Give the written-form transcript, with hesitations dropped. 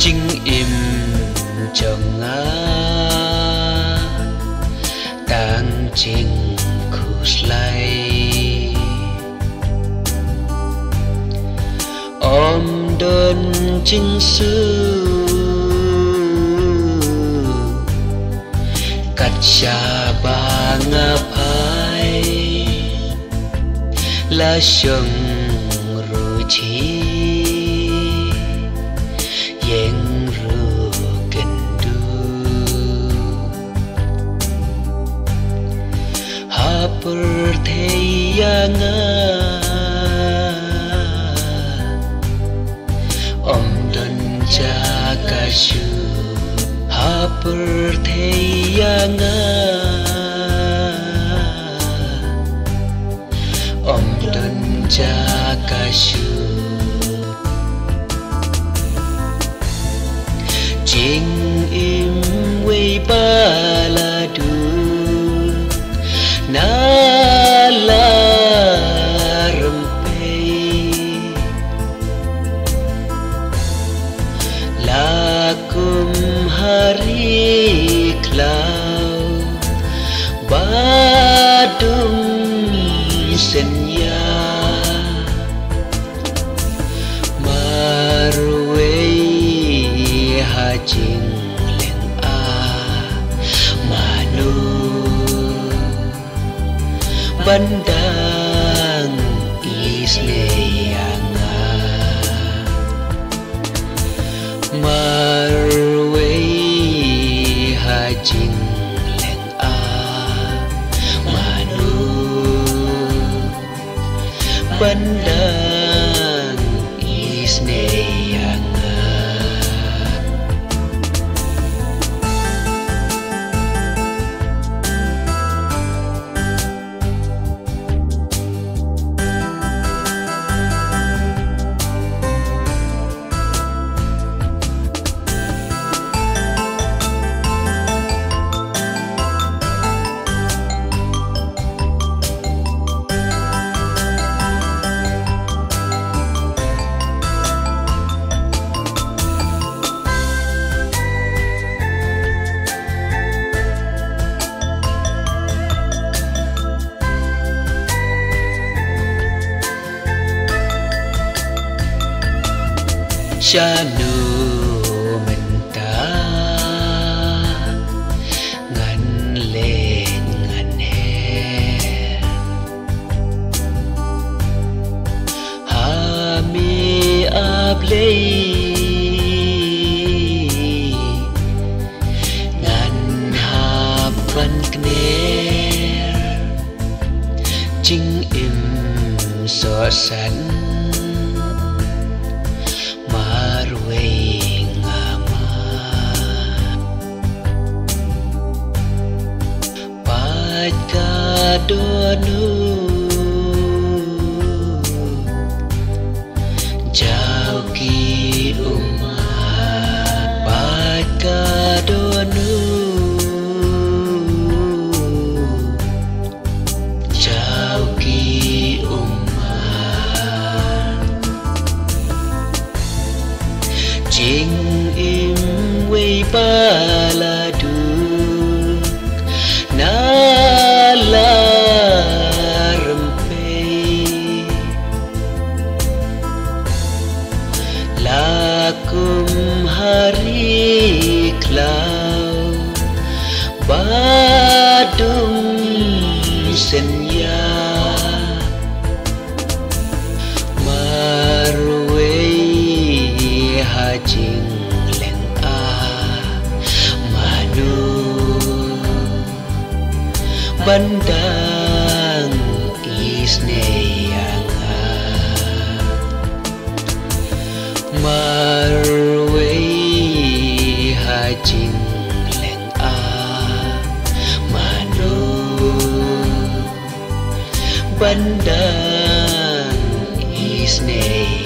Chinh im chồng á tang chinh khus lai om đơn chinh sư cắt cha ba ngà phai la sông rồi chi yang ru kendu ha pertheyanga om don jakashu ha pertheyanga om don jakashu Chinh im quay ba la du na la rumpe la kum hari klau badum senya Chinh leng a manu bandang isneyanga marway ha chinh leng a manu bandang isneyanga Shanu menta ngan lên ngan he ha mi ap lei ngan ha van kner chinh im so san Kadonu jauh ki umat kadonu jauh ki umat chinh im quay baladu na la rumpe la kum hari klau badum senya hajing leng a manu bandang isne yang a marwei hajing leng a manu bandang isne